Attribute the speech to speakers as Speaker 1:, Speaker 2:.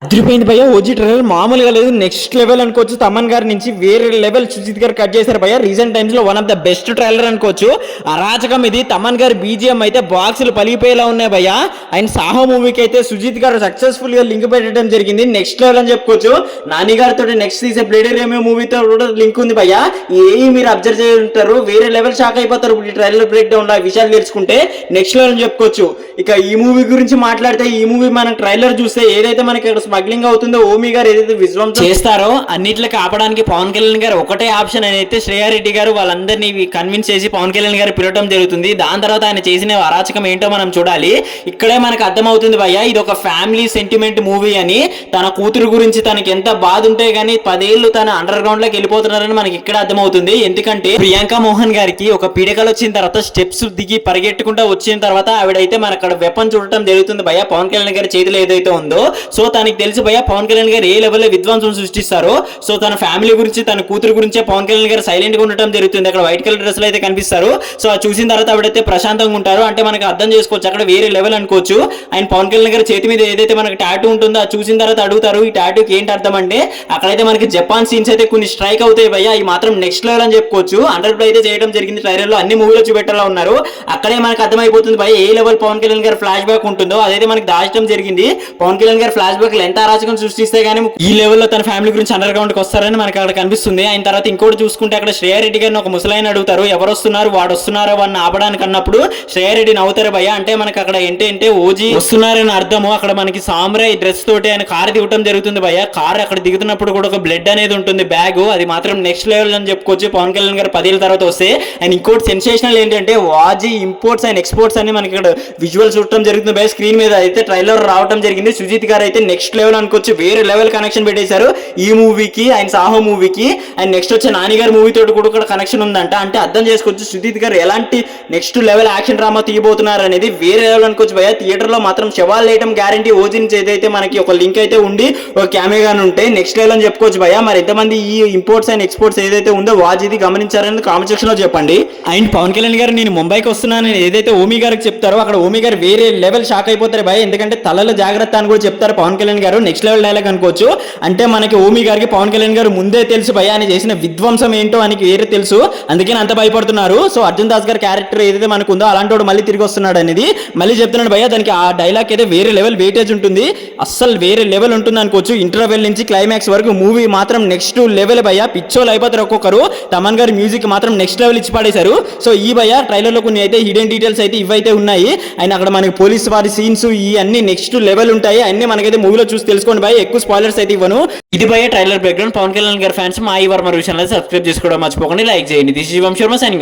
Speaker 1: అదిరిపోయింది భయ్య. OG trailer మామూలుగా లేదు, నెక్స్ట్ లెవెల్ అనుకోవచ్చు. తమన్ గారి నుంచి వేరే లెవెల్ సుజిత్ గారు కట్ చేశారు భయ్య. రీసెంట్ టైమ్స్ లో one of the best trailer అనుకోవచ్చు. అరాచకం ఇది. తమన్ గారి బీజిఎం అయితే బాక్సులు పలిగిపోయేలా ఉన్నాయి భయ్య. ఆయన సాహో మూవీకి అయితే సుజిత్ గారు సక్సెస్ఫుల్ గా లింక్ పెట్టడం జరిగింది. నెక్స్ట్ లెవెల్ అని చెప్పుకోవచ్చు. నాని గారితో నెక్స్ట్ తీసే బ్లేడ్ రేమియో మూవీతో కూడా లింక్ ఉంది భయ్య. ఏ మీరు అబ్జర్వ్ చేస్తుంటారు, వేరే లెవెల్ షాక్ అయిపోతారు ఇప్పుడు ఈ ట్రైలర్ బ్రేక్ డౌన్ లో ఆ విషయాలు తెలుసుకుంటే. నెక్స్ట్ లెవెల్ అని చెప్పుకోవచ్చు. ఇక ఈ మూవీ గురించి మాట్లాడితే, ఈ మూవీ మనం ట్రైలర్ చూస్తే ఏదైతే మనకి స్మగ్లింగ్ అవుతుందో, ఓమి గారు ఏదైతే విధ్వంసం చేస్తారో అన్నిట్లో కాపడానికి పవన్ కళ్యాణ్ గారు ఒకటే ఆప్షన్ అని అయితే శ్రేయారెడ్డి గారు వాళ్ళందరినీ కన్విన్స్ చేసి పవన్ కళ్యాణ్ గారు పిలవడం జరుగుతుంది. దాని తర్వాత ఆయన చేసిన అరాచకం ఏంటో మనం చూడాలి. ఇక్కడే మనకు అర్థమవుతుంది భయ్య, ఇది ఒక ఫ్యామిలీ సెంటిమెంట్ మూవీ అని. తన కూతురు గురించి తనకి ఎంత బాధ ఉంటే గానీ 10 ఏళ్ళు తన అండర్ గ్రౌండ్ లోకి వెళ్ళిపోతున్నారని మనకి ఇక్కడ అర్థమవుతుంది. ఎందుకంటే ప్రియాంక మోహన్ గారికి ఒక పీడకలు వచ్చిన తర్వాత స్టెప్స్ దిగి పరిగెట్టుకుంటూ వచ్చిన తర్వాత ఆవిడైతే మన అక్కడ వెపన్ చూడటం జరుగుతుంది భయ్య, పవన్ కళ్యాణ్ గారి చేతిలో ఏదైతే ఉందో. సో తనకి తెలుసు భయ్య పవన్ కళ్యాణ్ గారు ఏ లెవెల్లో విధ్వంసం సృష్టిస్తారో. సో తన ఫ్యామిలీ గురించి, తన కూతురు గురించే పవన్ కళ్యాణ్ గారు సైలెంట్ గా ఉండటం జరుగుతుంది. అక్కడ వైట్ కలర్ డ్రెస్ లో అయితే కనిపిస్తారు. సో అది చూసిన తర్వాత ఆవిడైతే ప్రశాంతంగా ఉంటారు. అంటే మనకు అర్థం చేసుకోవచ్చు అక్కడ వేరే లెవెల్ అనుకోవచ్చు. ఆయన పవన్ కళ్యాణ్ గారి చేతి మీద ఏదైతే మనకి టాటూ ఉంటుందో అది చూసిన తర్వాత అడుగుతారు ఈ టాటూకి ఏంటి అర్థం అంటే, అక్కడైతే మనకి జపాన్ సీన్స్ అయితే కొన్ని స్ట్రైక్ అవుతాయి భయ్య. ఈ మాత్రం నెక్స్ట్ లెవెల్ అని చెప్పుకోవచ్చు. అండర్ ప్లే అయితే చేయడం జరిగింది ట్రైలర్ లో. అన్ని మూవీలో చూపెట్టాలా ఉన్నారు. అక్కడే మనకు అర్థమైపోతుంది భయ్య ఏ లెవెల్ పవన్ కళ్యాణ్ గారి ఫ్లాష్ బ్యాక్ ఉంటుందో. అదైతే మనకి దాచడం జరిగింది. పవన్ కళ్యాణ్ గారి ఫ్లాష్ బ్యాక్ ఎంత అరాచకం సృష్టిస్తే గానీ ఈ లెవెల్లో తన ఫ్యామిలీ గురించి అండర్ గ్రౌండ్ కి వస్తారని మనకి అక్కడ కనిపిస్తుంది. ఆయన తర్వాత ఇంకోటి చూసుకుంటే అక్కడ శ్రేయారెడ్డి గారిని ఒక ముసలాయన అడుగుతారు, ఎవరు వస్తున్నారు, వాడు వస్తున్నారో వాడిని ఆపడానికి అన్నప్పుడు శ్రేయారెడ్డి నవ్వుతారు భయ్య. అంటే మనకి అక్కడ ఏంటంటే ఓజీ వస్తున్నారని అర్థము. అక్కడ మనకి సామ్రాయ్ డ్రెస్ తోటి ఆయన కార్ దిగటం జరుగుతుంది భయ్య. కార్ అక్కడ దిగుతున్నప్పుడు కూడా ఒక బ్లడ్ అనేది ఉంటుంది బ్యాగ్. అది మాత్రం నెక్స్ట్ లెవెల్ అని చెప్పుకోవచ్చు. పవన్ కళ్యాణ్ గారు 10 ఏళ్ళ తర్వాత వస్తే. అండ్ ఇంకోటి సెన్సేషనల్ ఏంటంటే వాజీ ఇంపోర్ట్స్ అండ్ ఎక్స్పోర్ట్స్ అని మనకి ఇక్కడ విజువల్ చూడటం జరుగుతుంది భయ్య. స్క్రీన్ మీద అయితే ట్రైలర్ రావడం జరిగింది. సుజిత్ గారు అయితే నెక్స్ట్ లెవెల్ అనుకోవచ్చు. వేరే లెవెల్ కనెక్షన్ పెట్టేశారు ఈ మూవీకి, ఆయన సాహో మూవీకి. అండ్ నెక్స్ట్ వచ్చే నాని గారి మూవీ తోటి కూడా కనెక్షన్ ఉందంట. అంటే అర్థం చేసుకోవచ్చు సుజిత్ గారు ఎలాంటి నెక్స్ట్ లెవెల్ యాక్షన్ డ్రామా తీయబోతున్నారు అనేది. వేరే లెవెల్ అనుకోవచ్చు భయ్య. థియేటర్ లో మాత్రం శవాలు వేయడం గ్యారంటీ. ఓజీ నుంచి ఏదైతే మనకి ఒక లింక్ అయితే ఉండి ఒక కెమెరాగా ఉంటే నెక్స్ట్ లెవెల్ అని చెప్పుకోవచ్చు భయ్య. మరి ఎంతమంది ఈ ఇంపోర్ట్స్ అండ్ ఎక్స్పోర్ట్స్ ఏదైతే ఉందో వాజీది గమనించారని కామెంట్ సెక్షన్ లో చెప్పండి. అండ్ పవన్ కళ్యాణ్ గారు నేను ముంబైకి వస్తున్నానని ఏదైతే ఓమి గారికి చెప్తారో అక్కడ ఓమి గారు వేరే లెవెల్ షాక్ అయిపోతారు భయ్య. ఎందుకంటే తలలో జాగ్రత్త అని కూడా చెప్తారు పవన్ కళ్యాణ్ గారు. నెక్స్ట్ లెవెల్ డైలాగ్ అనుకోవచ్చు. అంటే మనకి ఓమి గారికి పవన్ కళ్యాణ్ గారు ముందే తెలుసు భయ్య అని చేసిన విధ్వంసం ఏంటో ఆయనకి వేరే తెలుసు. అందుకే అంత భయపడుతున్నారు. సో అర్జున్ దాస్ గారి క్యారెక్టర్ ఏదైతే మనకు ఉందో అలాంటి వాడు మళ్ళీ తిరిగి వస్తున్నాడు అనేది మళ్ళీ చెప్తున్నాడు భయ్య. దానికి ఆ డైలాగ్ అయితే వేరే లెవెల్ వెయిటేజ్ ఉంటుంది. అస్సలు వేరే లెవెల్ ఉంటుంది అనుకోవచ్చు. ఇంటర్వెల్ నుంచి క్లైమాక్స్ వరకు మూవీ మాత్రం నెక్స్ట్ లెవెల్ భయ్య. పిచ్చోలు అయిపోతారు ఒక్కొక్కరు. తమన్ గారి మ్యూజిక్ మాత్రం నెక్స్ట్ లెవెల్ ఇచ్చి పడేశారు. సో ఈ భయ్య ట్రైలర్ లో కొన్ని అయితే హిడెన్ డీటెయిల్స్ అయితే ఇవైతే ఉన్నాయి. అండ్ అక్కడ మనకి పోలీస్ వారి సీన్స్ ఈ అన్ని నెక్స్ట్ లెవెల్ ఉంటాయి. అన్ని మనకైతే మూవీలో చూసి తెలుసుకోండి భయ్య. ఎక్కువ స్పాయిలర్స్ అయితే ఇవ్వను. ఇది భయ్య ట్రైలర్ బ్యాక్గ్రౌండ్. పవన్ కళ్యాణ్ గారి ఫ్యాన్స్ మా ఈ వర్మ ఛానల్ సబ్స్క్రైబ్ చేసుకోవడం మర్చిపోకండి, లైక్ చేయండి. This is Shivam Sharma signing off.